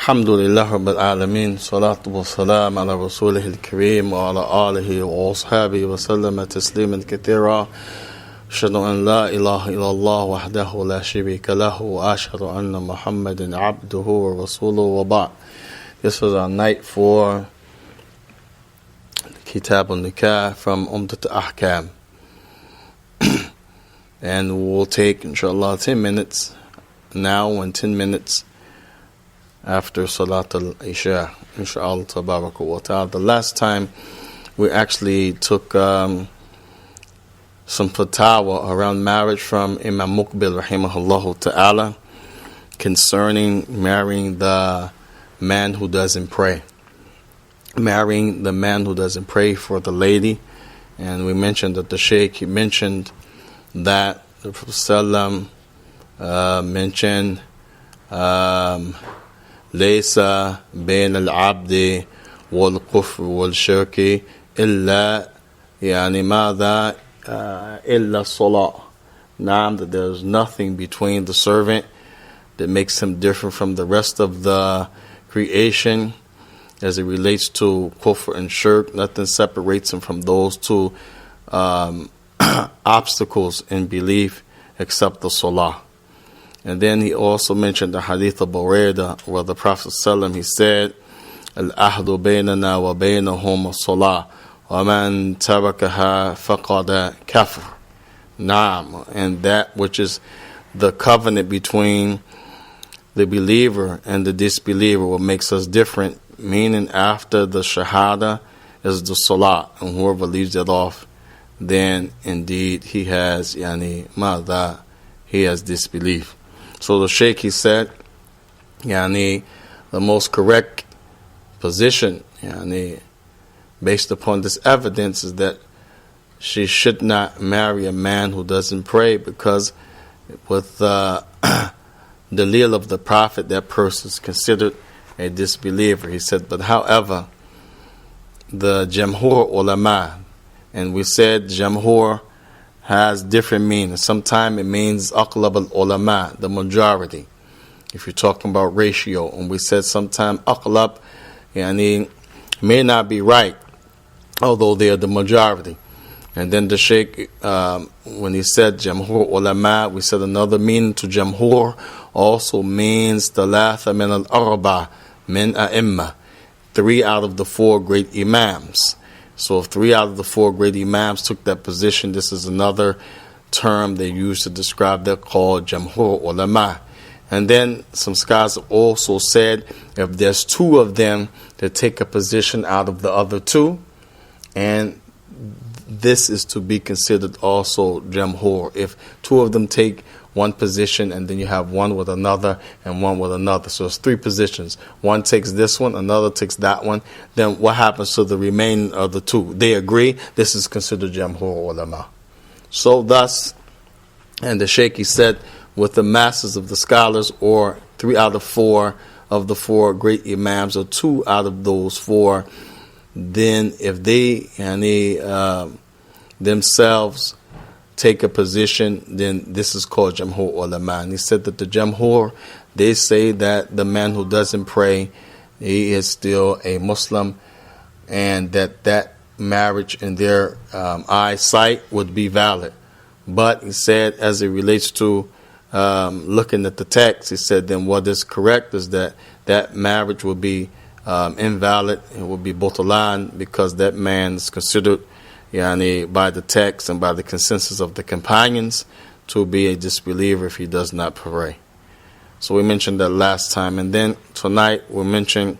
الحمد لله رب العالمين صلاة والسلام على رسوله الكريم وعلى آله وأصحابه وسلم تسليما كثيرا أشهد أن لا إله إلا الله وحده لا شريك له وأشهد أن محمدا عبده ورسوله وبعد. This was our night for Kitab al-Nikah from Ahkam. And we'll take inshallah 10 minutes now and 10 minutes after Salat al-Isha, inshallah tabaraka wa ta'ala. The last time we actually took some fatwa around marriage from Imam Muqbil rahimahullah ta'ala concerning marrying the man who doesn't pray. Marrying the man who doesn't pray for the lady. And we mentioned that the Shaykh, he mentioned that the Prophet mentioned ليس بين العبد والكفر والشرك إلا يعني ماذا إلا الصلاة. Naam, that there's nothing between the servant that makes him different from the rest of the creation as it relates to kufr and shirk. Nothing separates him from those two obstacles in belief except the salah. And then he also mentioned the hadith of Buraidah, where the Prophet ﷺ, he said, Al-ahdu baynana wa baynahum as-salah, wa man tarakaha faqad kafr. Naam, and that which is the covenant between the believer and the disbeliever, what makes us different, meaning after the shahada is the salah, and whoever leaves it off, then indeed he has he has disbelief. So the Shaykh, he said, the most correct position, based upon this evidence, is that she should not marry a man who doesn't pray, because with the dalil of the Prophet, that person is considered a disbeliever. He said, but however, the Jamhur ulama, and we said Jamhur has different meanings. Sometimes it means aqlab al-ulama, the majority, if you're talking about ratio. And we said sometimes aqlab may not be right, although they are the majority. And then the Shaykh, when he said jamhur ulama, we said another meaning to jamhur also means thalatha min al-arba min a'imma, 3 out of the 4 great imams. So if 3 out of the 4 great imams took that position, this is another term they use to describe that, called jamhur ulama. And then some scholars also said if there's 2 of them that take a position out of the other 2, and this is to be considered also jamhur. If 2 of them take one position, and then you have one with another and one with another. So it's 3 positions. One takes this one, another takes that one. Then what happens to the remaining of the 2? They agree. This is considered jamhur ulama. So thus, and the Shaykh, he said, with the masses of the scholars, or 3 out of 4 of the 4 great imams, or 2 out of those 4, then if they themselves take a position, then this is called jamhur ulama. And he said that the jamhur, they say that the man who doesn't pray, he is still a Muslim, and that marriage in their eyesight would be valid. But he said, as it relates to looking at the text, he said then what is correct is that marriage will be invalid. It will be botalan, because that man is considered by the text and by the consensus of the companions to be a disbeliever if he does not pray. So we mentioned that last time. And then tonight we'll mention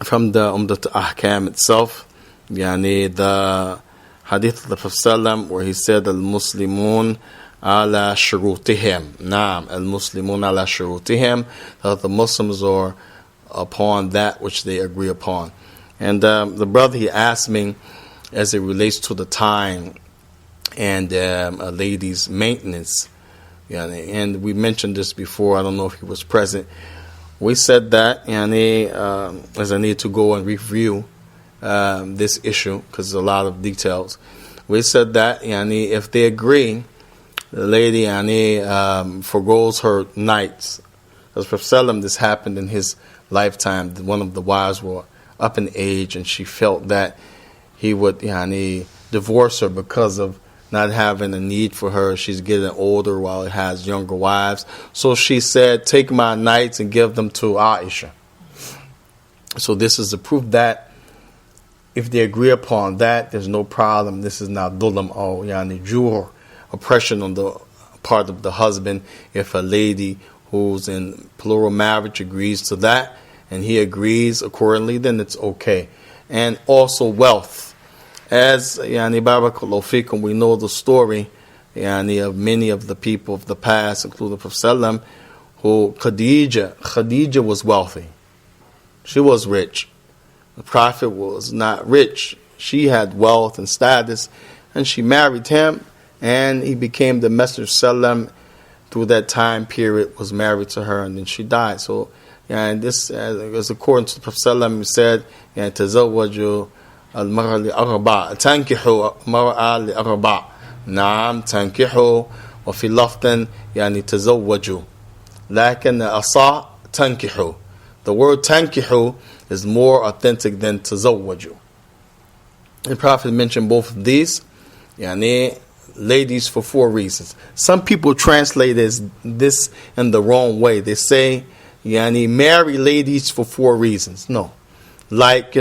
from the Ahkam itself, the hadith of the Prophet where he said, al-Muslimun ala shurutihim. Naam, al-Muslimun ala shurutihim, that the Muslims are upon that which they agree upon. And the brother, he asked me, as it relates to the time and a lady's maintenance. And we mentioned this before. I don't know if he was present. We said that, as I need to go and review this issue, because there's a lot of details. We said that, if they agree, the lady forgoes her nights Because Prophet this happened in his lifetime. One of the wives were up in age, and she felt that he would divorce her because of not having a need for her. She's getting older while he has younger wives. So she said, take my nights and give them to Aisha. So this is the proof that if they agree upon that, there's no problem. This is not dhulam or jur, oppression on the part of the husband. If a lady who's in plural marriage agrees to that and he agrees accordingly, then it's okay. And also wealth. As barakallahu fikum, we know the story of many of the people of the past, including the Prophet who Khadija was wealthy. She was rich. The Prophet was not rich. She had wealth and status, and she married him, and he became the Messenger of through that time period, was married to her, and then she died. So, and this is according to the Prophet he said, تزوجوا المرأة لأربع تنكحوا مرأة لأربع نعم تنكحوا وفي لفظ تزوجوا لكن أصح تنكحوا. The word tankihu is more authentic than tazawwaju. The Prophet mentioned both of these, ladies, for 4 reasons. Some people translate this in the wrong way. They say, marry ladies for 4 reasons. No. Like,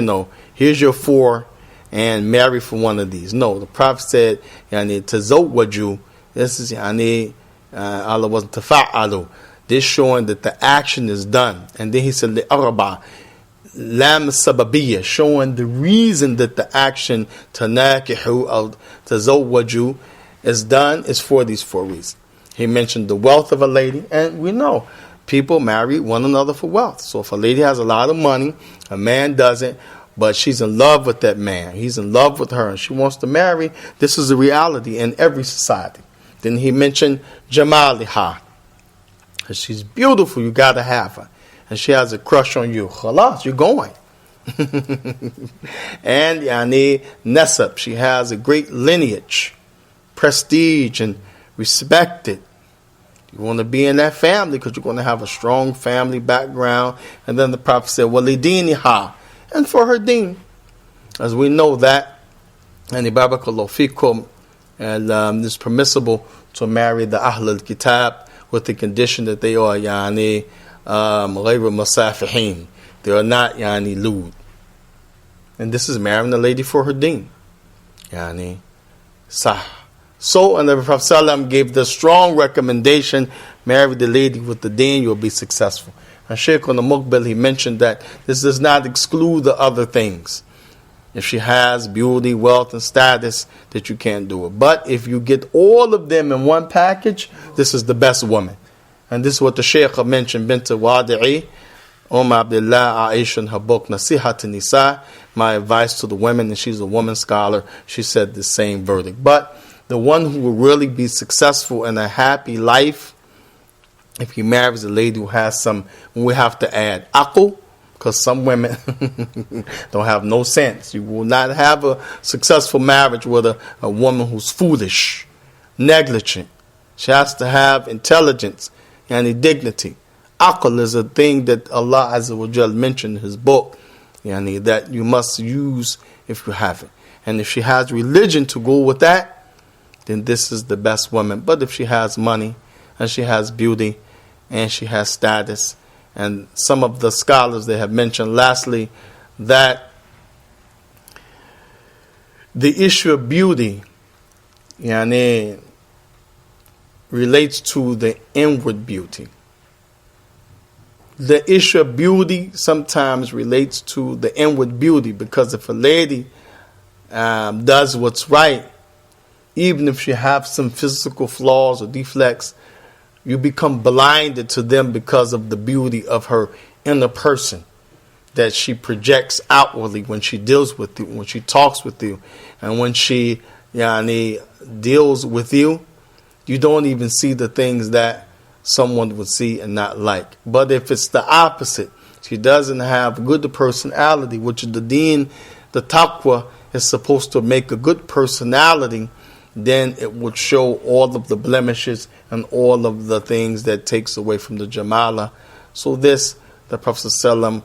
here's your 4 and marry for one of these. No, the Prophet said, tazawwaju. This is, Allah wasn't tafa'alu. This showing that the action is done. And then he said, li'arba, lam sababiyya, showing the reason that the action tanakihu or tazawwaju is done is for these 4 reasons. He mentioned the wealth of a lady, and we know people marry one another for wealth. So if a lady has a lot of money, a man doesn't, but she's in love with that man, he's in love with her, and she wants to marry, this is a reality in every society. Then he mentioned jamaliha. She's beautiful, you got to have her. And she has a crush on you. Khalas, you're going. And nasab, she has a great lineage, prestige, and respected. You want to be in that family because you're going to have a strong family background. And then the Prophet said, walidiniha, and for her deen. As we know that, and barakallahu fikum, and it's permissible to marry the Ahl al-Kitab with the condition that they are ghayru masafihin. They are not lewd. And this is marrying the lady for her deen. Sah. So, and the Prophet ﷺ gave the strong recommendation, marry the lady with the deen, you'll be successful. And Shaykh on the Muqbil, he mentioned that this does not exclude the other things. If she has beauty, wealth, and status, that you can't do it. But if you get all of them in one package, this is the best woman. And this is what the Shaykh mentioned, Bint Wadi'i, Abdullah Aisha, in her book, Nasihat Nisa, my advice to the women, and she's a woman scholar, she said the same verdict. But the one who will really be successful in a happy life, if he marries a lady who has some, we have to add aql, because some women don't have no sense. You will not have a successful marriage with a woman who's foolish, negligent. She has to have intelligence and dignity. Aql is a thing that Allah Azza wa Jal mentioned in His book, that you must use if you have it. And if she has religion to go with that, then this is the best woman. But if she has money, and she has beauty, and she has status, and some of the scholars, they have mentioned lastly that the issue of beauty relates to the inward beauty. The issue of beauty sometimes relates to the inward beauty, because if a lady does what's right, even if she has some physical flaws or defects, you become blinded to them because of the beauty of her inner person that she projects outwardly when she deals with you, when she talks with you, and when she deals with you. You don't even see the things that someone would see and not like. But if it's the opposite, she doesn't have good personality, which is the deen, the taqwa is supposed to make a good personality, then it would show all of the blemishes and all of the things that takes away from the jamala So this, the Prophet ﷺ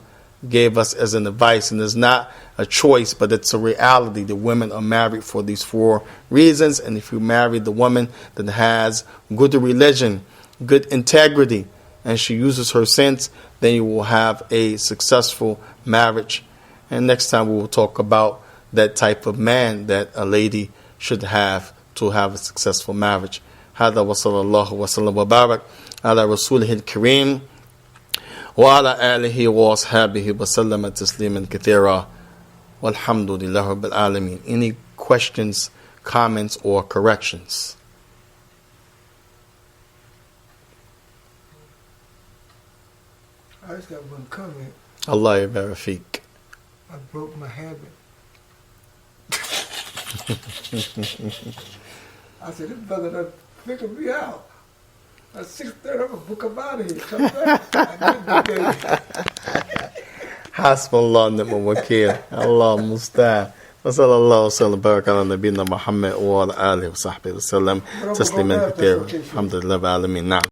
gave us as an advice, and it's not a choice, but it's a reality. The women are married for these 4 reasons, and if you marry the woman that has good religion, good integrity, and she uses her sense, then you will have a successful marriage. And next time we will talk about that type of man that a lady should have to have a successful marriage. هذا وصلى الله وسلم وبارك على رسوله الكريم وعلى آله وأصحابه وسلم تسليما كثيرا والحمد لله رب العالمين. Any questions, comments, or corrections? I just got one comment. Allah yabarak feek. I broke my habit. I said, this brother done figured me out. At 6:30, I'm going to book him out of here. Come back. I didn't today. Hasbunallah ni'mal wakeel. Allah musta'an. وصلى الله وسلم وبارك على نبينا محمد وعلى آله وصحبه وسلم تسليما كثيرا الحمد لله رب العالمين. نعم.